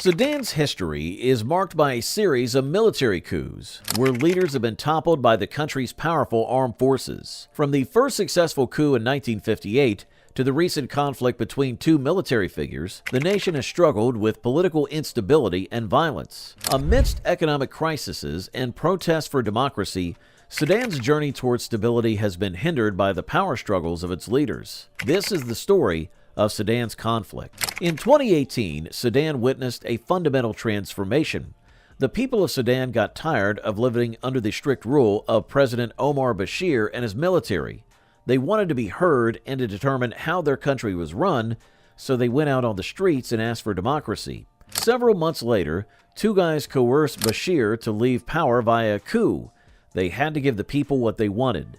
Sudan's history is marked by a series of military coups, where leaders have been toppled by the country's powerful armed forces. From the first successful coup in 1958 to the recent conflict between two military figures, the nation has struggled with political instability and violence. Amidst economic crises and protests for democracy, Sudan's journey towards stability has been hindered by the power struggles of its leaders. This is the story of Sudan's conflict. In 2018, Sudan witnessed a fundamental transformation. The people of Sudan got tired of living under the strict rule of President Omar Bashir and his military. They wanted to be heard and to determine how their country was run, so they went out on the streets and asked for democracy. Several months later, two guys coerced Bashir to leave power via a coup. They had to give the people what they wanted.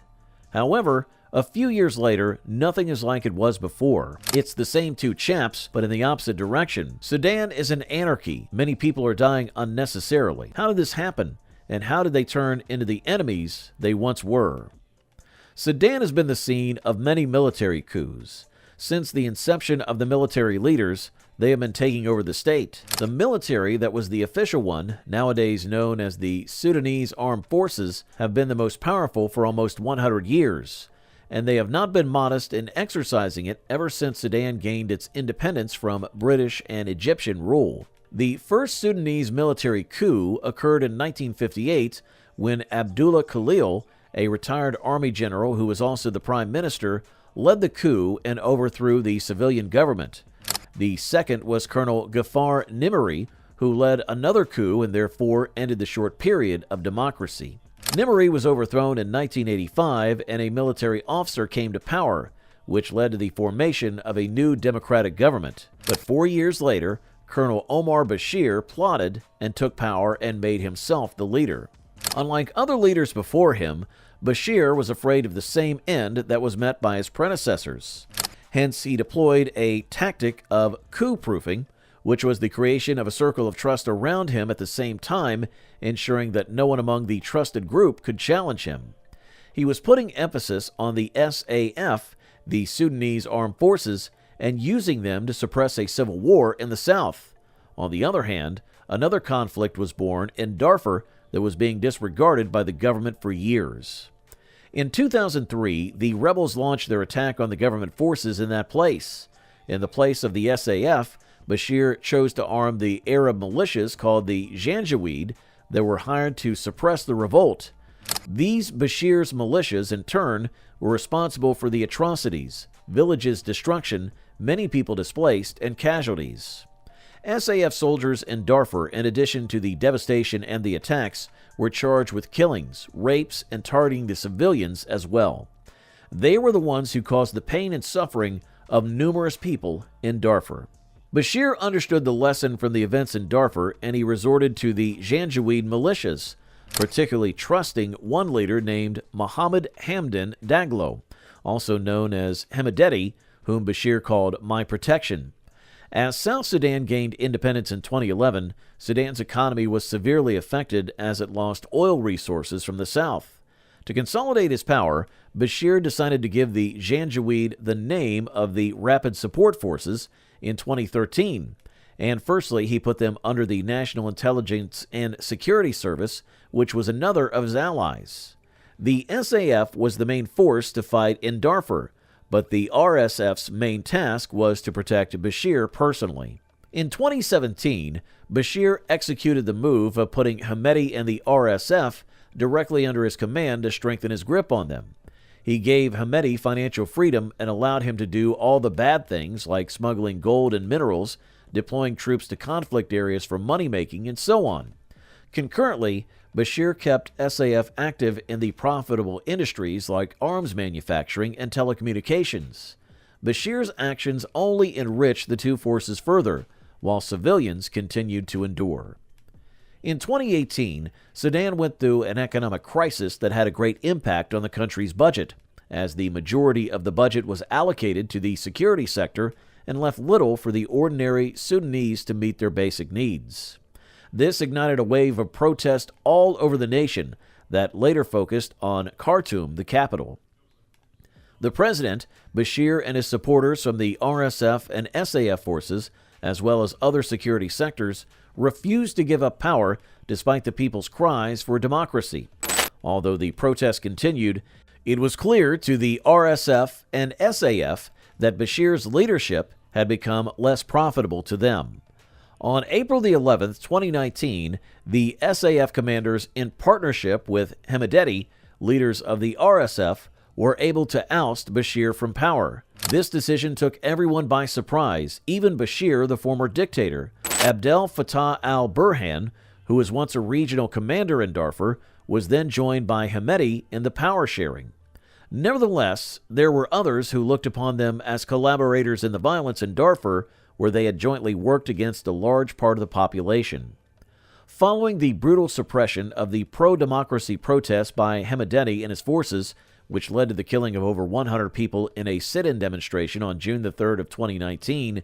However, a few years later, nothing is like it was before. It's the same two chaps, but in the opposite direction. Sudan is an anarchy. Many people are dying unnecessarily. How did this happen? And how did they turn into the enemies they once were? Sudan has been the scene of many military coups. Since the inception of the military leaders, they have been taking over the state. The military that was the official one, nowadays known as the Sudanese Armed Forces, have been the most powerful for almost 100 years. And they have not been modest in exercising it ever since Sudan gained its independence from British and Egyptian rule. The first Sudanese military coup occurred in 1958 when Abdullah Colonial, a retired army general who was also the prime minister, led the coup and overthrew the civilian government. The second was Colonel Ghaffar Nimri, who led another coup and therefore ended the short period of democracy. Nimri was overthrown in 1985 and a military officer came to power, which led to the formation of a new democratic government. But 4 years later, Colonel Omar Bashir plotted and took power and made himself the leader. Unlike other leaders before him, Bashir was afraid of the same end that was met by his predecessors. Hence, he deployed a tactic of coup-proofing, which was the creation of a circle of trust around him at the same time, ensuring that no one among the trusted group could challenge him. He was putting emphasis on the SAF, the Sudanese Armed Forces, and using them to suppress a civil war in the south. On the other hand, another conflict was born in Darfur that was being disregarded by the government for years. In 2003, the rebels launched their attack on the government forces in that place. In the place of the SAF, Bashir chose to arm the Arab militias called the Janjaweed that were hired to suppress the revolt. These Bashir's militias, in turn, were responsible for the atrocities, villages' destruction, many people displaced, and casualties. SAF soldiers in Darfur, in addition to the devastation and the attacks, were charged with killings, rapes, and targeting the civilians as well. They were the ones who caused the pain and suffering of numerous people in Darfur. Bashir understood the lesson from the events in Darfur, and he resorted to the Janjaweed militias, particularly trusting one leader named Mohammed Hamdan Daglo, also known as Hemedti, whom Bashir called My Protection. As South Sudan gained independence in 2011, Sudan's economy was severely affected as it lost oil resources from the south. To consolidate his power, Bashir decided to give the Janjaweed the name of the Rapid Support Forces in 2013, and firstly he put them under the National Intelligence and Security Service, which was another of his allies. The SAF was the main force to fight in Darfur, but the RSF's main task was to protect Bashir personally. In 2017, Bashir executed the move of putting Hemedti and the RSF directly under his command to strengthen his grip on them. He gave Hemedti financial freedom and allowed him to do all the bad things like smuggling gold and minerals, deploying troops to conflict areas for money-making, and so on. Concurrently, Bashir kept SAF active in the profitable industries like arms manufacturing and telecommunications. Bashir's actions only enriched the two forces further, while civilians continued to endure. In 2018, Sudan went through an economic crisis that had a great impact on the country's budget, as the majority of the budget was allocated to the security sector and left little for the ordinary Sudanese to meet their basic needs. This ignited a wave of protest all over the nation that later focused on Khartoum, the capital. The president, Bashir, and his supporters from the RSF and SAF forces as well as other security sectors, refused to give up power despite the people's cries for democracy. Although the protests continued, it was clear to the RSF and SAF that Bashir's leadership had become less profitable to them. On April the 11th, 2019, the SAF commanders, in partnership with Hemedti, leaders of the RSF, were able to oust Bashir from power. This decision took everyone by surprise, even Bashir, the former dictator. Abdel Fattah al-Burhan, who was once a regional commander in Darfur, was then joined by Hemedti in the power sharing. Nevertheless, there were others who looked upon them as collaborators in the violence in Darfur, where they had jointly worked against a large part of the population. Following the brutal suppression of the pro-democracy protests by Hemedti and his forces, which led to the killing of over 100 people in a sit-in demonstration on June the 3rd of 2019,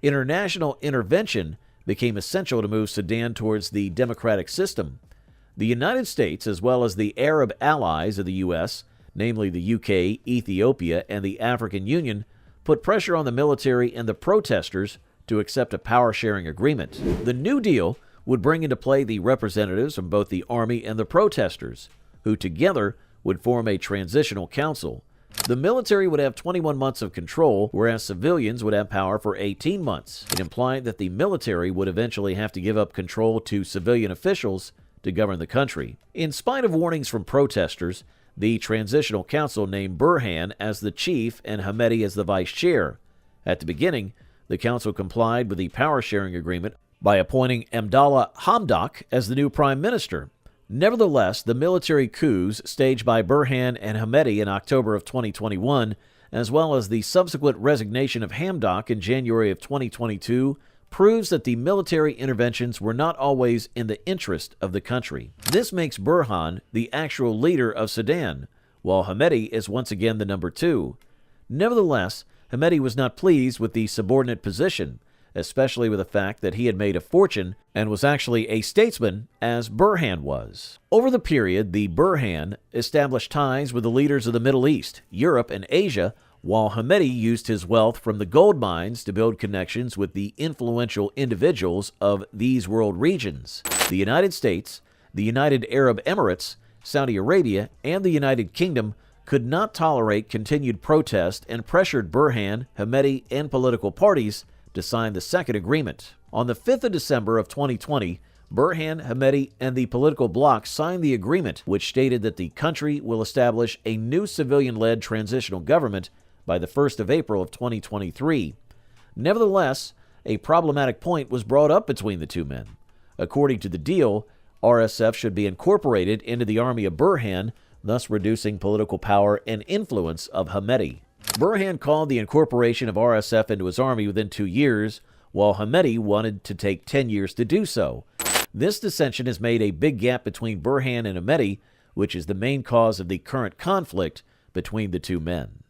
international intervention became essential to move Sudan towards the democratic system. The United States, as well as the Arab allies of the U.S., namely the UK, Ethiopia, and the African Union, put pressure on the military and the protesters to accept a power-sharing agreement. The New Deal would bring into play the representatives from both the army and the protesters, who together would form a transitional council. The military would have 21 months of control, whereas civilians would have power for 18 months. It implied that the military would eventually have to give up control to civilian officials to govern the country. In spite of warnings from protesters, the Transitional Council named Burhan as the chief and Hemedti as the vice chair. At the beginning, the council complied with the power-sharing agreement by appointing Abdallah Hamdok as the new prime minister. Nevertheless, the military coups staged by Burhan and Hemedti in October of 2021, as well as the subsequent resignation of Hamdok in January of 2022, proves that the military interventions were not always in the interest of the country. This makes Burhan the actual leader of Sudan, while Hemedti is once again the number two. Nevertheless, Hemedti was not pleased with the subordinate position, especially with the fact that he had made a fortune and was actually a statesman, as Burhan was. Over the period, the Burhan established ties with the leaders of the Middle East, Europe, and Asia, while Hemedti used his wealth from the gold mines to build connections with the influential individuals of these world regions. The United States, the United Arab Emirates, Saudi Arabia, and the United Kingdom could not tolerate continued protest and pressured Burhan, Hemedti, and political parties to sign the second agreement. On the 5th of December of 2020, Burhan, Hemedti, and the political bloc signed the agreement, which stated that the country will establish a new civilian-led transitional government by the 1st of April of 2023. Nevertheless, a problematic point was brought up between the two men. According to the deal, RSF should be incorporated into the army of Burhan, thus reducing political power and influence of Hemedti. Burhan called the incorporation of RSF into his army within 2 years, while Hemedti wanted to take 10 years to do so. This dissension has made a big gap between Burhan and Hemedti, which is the main cause of the current conflict between the two men.